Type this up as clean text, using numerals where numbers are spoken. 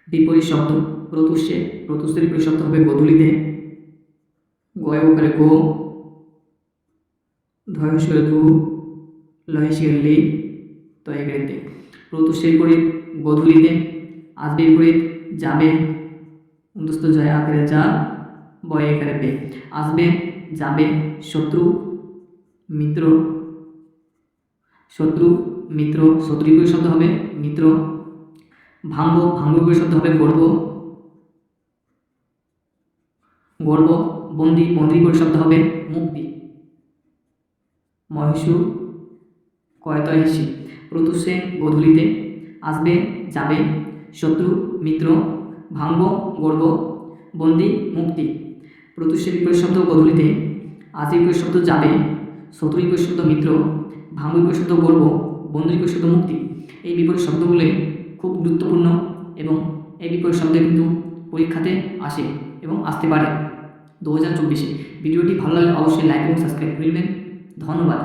বিপরীত শব্দ প্রত্যুষে, প্রত্যুষের বিপরীত শব্দ হবে গোধূলিতে, গয় ওকারে গো, ধয় হস্যে ধু, লয় হস্যে লি, তয় একারে তে। প্রত্যুষের বিপরীত গোধূলিতে, আসবে বিপরীত যাবে, উন্তস্থ জয় আকারে যা, বয় একারে বে। আসবে যাবে শত্রু মিত্র, শত্রু মিত্র, শত্রু বিপরীত শব্দ হবে মিত্র। ভাঙ্গ, ভাঙ্গ বিপরীত শব্দ হবে গর্ব, গর্ব। বন্দি, বন্দি বিপরীত শব্দ হবে মুক্তি। মহেশু কয়তয় হিসি। প্রত্যুষে গোধূলিতে, আসবে যাবে, শত্রু মিত্র, ভাঙ্গ গর্ব, বন্দি মুক্তি। প্রত্যুষের বিপরীত শব্দ গোধূলিতে, আসবে বিপরীত শব্দ যাবে, শত্রু বিপরীত শব্দ মিত্র, ভাঙ্গ বিপরীত শব্দ গর্ব, বন্দি বিপরীত শব্দ মুক্তি। এই বিপরীত শব্দগুলো খুব গুরুত্বপূর্ণ এবং এই বিপরীত শব্দ কিন্তু পরীক্ষাতে আসে এবং আসতে পারে 2024-এ। ভিডিওটি ভালো লাগলে অবশ্যই লাইক এবং সাবস্ক্রাইব করবেন। ধন্যবাদ।